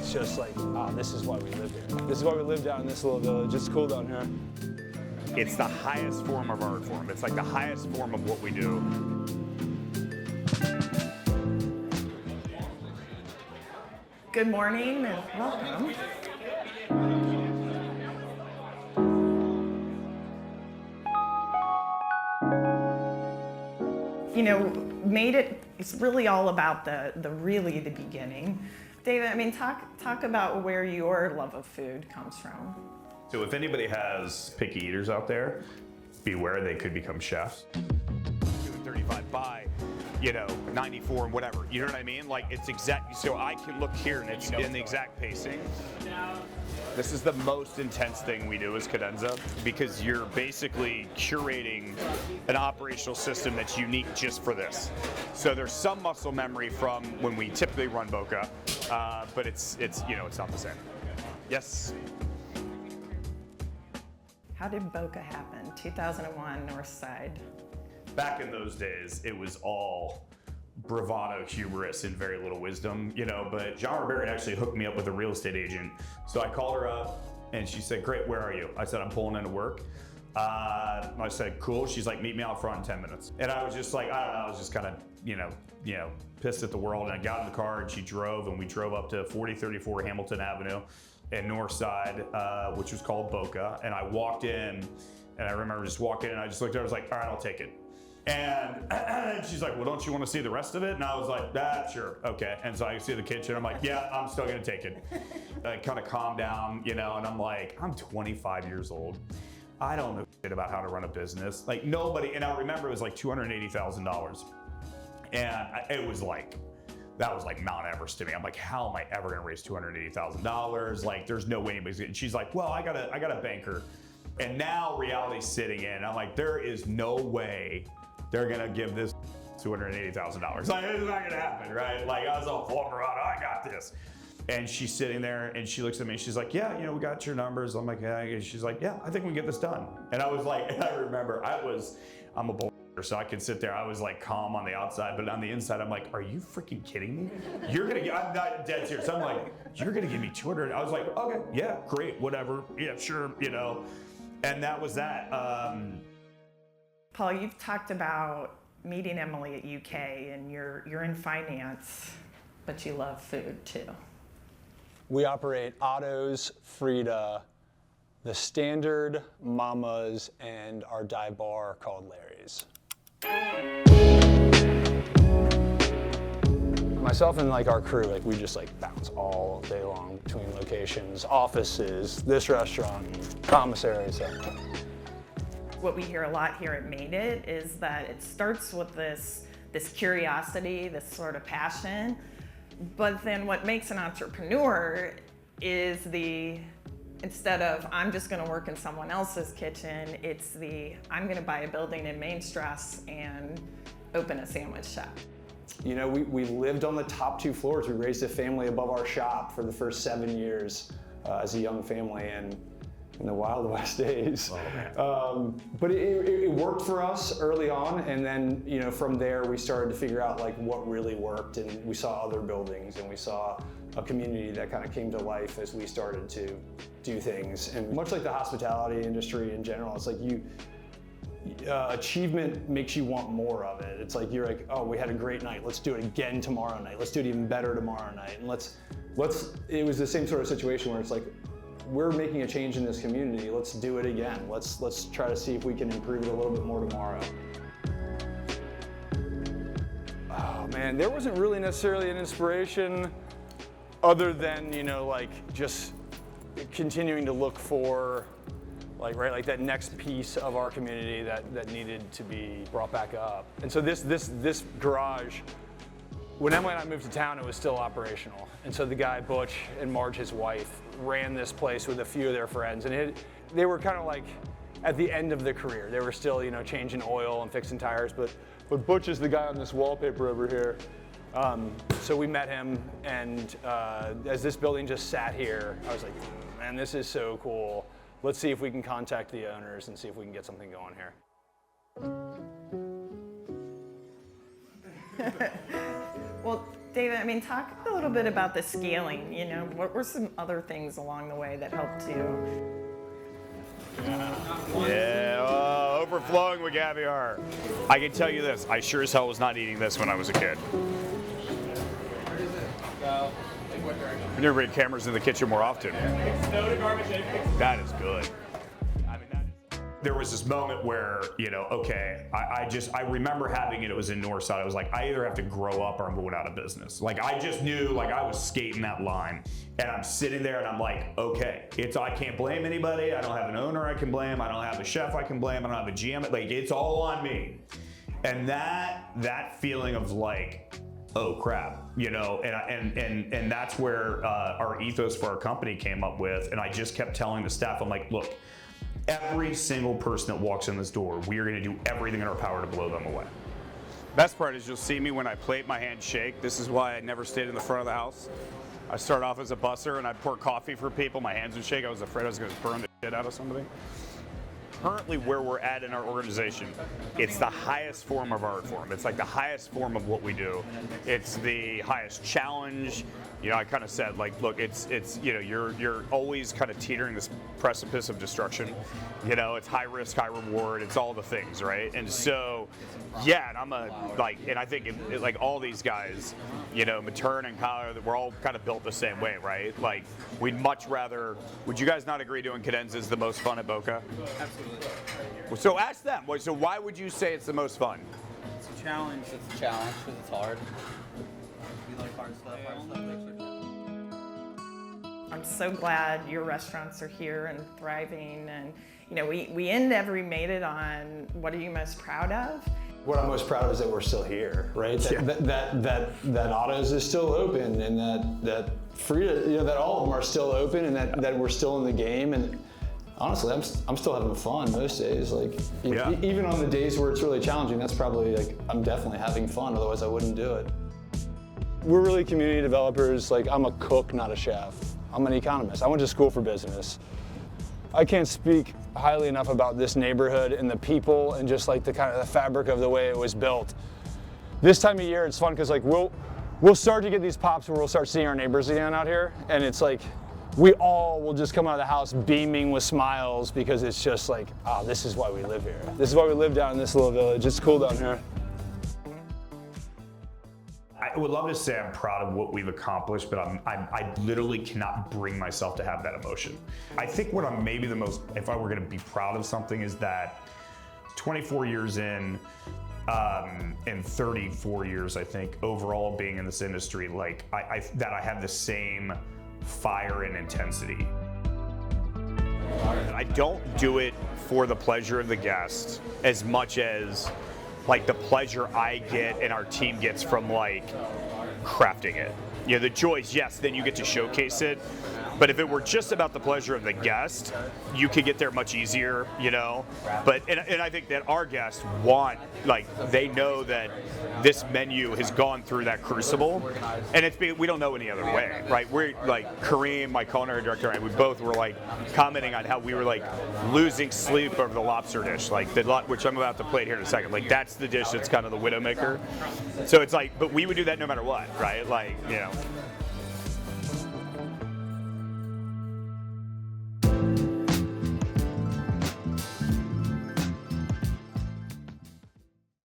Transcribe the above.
it's just like, this is why we live here. This is why we live down in this little village. It's cool down here. It's the highest form of art form. It's like the highest form of what we do. Good morning and welcome. You know, it's really all about the beginning. David, I mean, talk about where your love of food comes from. So if anybody has picky eaters out there, beware, they could become chefs. Doing 35 by, 94 and whatever, you know what I mean? Like it's exact, so I can look here and it's in the exact pacing. This is the most intense thing we do as Cadenza because you're basically curating an operational system that's unique just for this. So there's some muscle memory from when we typically run Boca, but it's not the same. Yes. How did Boca happen? 2001, North Side. Back in those days, it was all bravado, hubris, and very little wisdom, but John Barbarian actually hooked me up with a real estate agent. So I called her up and she said, great, where are you? I said, I'm pulling into work. I said, cool. She's like, meet me out front in 10 minutes. And I was just like, I don't know, I was just kind of, pissed at the world. And I got in the car and she drove and we drove up to 4034 Hamilton Avenue in North Side, which was called Boca. And I walked in and I remember just walking in and I just looked at her, I was like, all right, I'll take it. And she's like, well, don't you want to see the rest of it? And I was like, sure, okay. And so I see the kitchen, I'm like, yeah, I'm still gonna take it. I kind of calm down, and I'm like, I'm 25 years old. I don't know shit about how to run a business. Like nobody, and I remember it was like $280,000. And it was like, that was like Mount Everest to me. I'm like, how am I ever gonna raise $280,000? Like, there's no way anybody's gonna, and she's like, well, I got a banker. And now reality's sitting in. I'm like, there is no way they're gonna give this $280,000. Like, it's not gonna happen, right? Like, I was all Colorado, I got this. And she's sitting there and she looks at me and she's like, yeah, we got your numbers. I'm like, yeah. And she's like, yeah, I think we can get this done. And I was like, and I remember I'm a bull, so I could sit there. I was like calm on the outside, but on the inside, I'm like, are you freaking kidding me? I'm not dead serious. I'm like, you're gonna give me 200. I was like, okay, yeah, great, whatever. Yeah, sure, And that was that. Paul, you've talked about meeting Emily at UK and you're in finance, but you love food too. We operate Otto's, Frida, the Standard, Mama's, and our dive bar called Larry's. Myself and our crew, we just bounce all day long between locations, offices, this restaurant, commissary, so. What we hear a lot here at Made It is that it starts with this curiosity, this sort of passion, but then what makes an entrepreneur is instead of I'm just gonna work in someone else's kitchen, it's I'm gonna buy a building in Main Stress and open a sandwich shop. We lived on the top 2 floors. We raised a family above our shop for the first 7 years as a young family and in the Wild West days. Oh, but it worked for us early on, and then from there we started to figure out what really worked, and we saw other buildings and we saw a community that kind of came to life as we started to do things. And much like the hospitality industry in general, it's achievement makes you want more of it. It's you're like, oh, we had a great night. Let's do it again tomorrow night. Let's do it even better tomorrow night. And it was the same sort of situation where it's we're making a change in this community. Let's do it again. Let's try to see if we can improve it a little bit more tomorrow. Oh man, there wasn't really necessarily an inspiration other than, just continuing to look for that next piece of our community that needed to be brought back up. And so this garage, when Emily and I moved to town, it was still operational. And so the guy, Butch, and Marge, his wife, ran this place with a few of their friends. And they were kind of at the end of their career. They were still, changing oil and fixing tires, but Butch is the guy on this wallpaper over here. So we met him, and as this building just sat here, I was like, man, this is so cool. Let's see if we can contact the owners and see if we can get something going here. Well, David, I mean, talk a little bit about the scaling. You know, what were some other things along the way that helped you? Yeah, overflowing with caviar. I can tell you this, I sure as hell was not eating this when I was a kid. We need to bring cameras in the kitchen more often. That is good. There was this moment where, you know, okay, I remember having it was in Northside. I was like, I either have to grow up or I'm going out of business. Like, I just knew, like, I was skating that line. And I'm sitting there and I'm like, okay, I can't blame anybody. I don't have an owner I can blame. I don't have a chef I can blame. I don't have a GM. Like, it's all on me. And that feeling of like, oh crap, you know, and that's where our ethos for our company came up with. And I just kept telling the staff, I'm like, look, every single person that walks in this door, we are going to do everything in our power to blow them away. Best part is you'll see me when I plate, my hands shake. This is why I never stayed in the front of the house. I started off as a busser and I'd pour coffee for people. My hands would shake. I was afraid I was going to burn the shit out of somebody. Currently where we're at in our organization, it's the highest form of art form. It's like the highest form of what we do. It's the highest challenge. You know, I kind of said, like, look, it's you know, you're always kind of teetering this precipice of destruction. You know, it's high risk, high reward. It's all the things, right? And so, yeah, and and I think like all these guys, you know, Matern and Kyle, we're all kind of built the same way, right? Like, we'd much rather. Would you guys not agree doing cadenzas is the most fun at Boca? Absolutely. So ask them. So why would you say it's the most fun? It's a challenge. It's a challenge because it's hard. We like hard stuff. Hard stuff makes it fun. I'm so glad your restaurants are here and thriving. And, you know, we end every Made It on what are you most proud of? What I'm most proud of is that we're still here, right? That Otto's is still open, and that Frida, you know, that all of them are still open, and that we're still in the game. And honestly, I'm still having fun most days. Like, even on the days where it's really challenging, that's probably like, I'm definitely having fun. Otherwise, I wouldn't do it. We're really community developers. Like, I'm a cook, not a chef. I'm an economist. I went to school for business. I can't speak highly enough about this neighborhood and the people and just like the kind of the fabric of the way it was built. This time of year, it's fun because like we'll start to get these pops where we'll start seeing our neighbors again out here, and it's like we all will just come out of the house beaming with smiles because it's just like, oh, this is why we live here. This is why we live down in this little village. It's cool down here. I would love to say I'm proud of what we've accomplished, but I literally cannot bring myself to have that emotion. I think what I'm maybe the most, if I were going to be proud of something, is that 24 years in, and 34 years, I think, overall being in this industry, like that I have the same fire and intensity. I don't do it for the pleasure of the guest as much as like the pleasure I get and our team gets from like crafting it. You know, the joys, yes, then you get to showcase it. But if it were just about the pleasure of the guest, you could get there much easier, you know? But, and I think that our guests want, like, they know that this menu has gone through that crucible, and we don't know any other way, right? We're like, Kareem, my culinary director, and we both were like commenting on how we were like losing sleep over the lobster dish, like which I'm about to plate here in a second. Like, that's the dish that's kind of the Widowmaker. So it's like, but we would do that no matter what, right? Like, you know.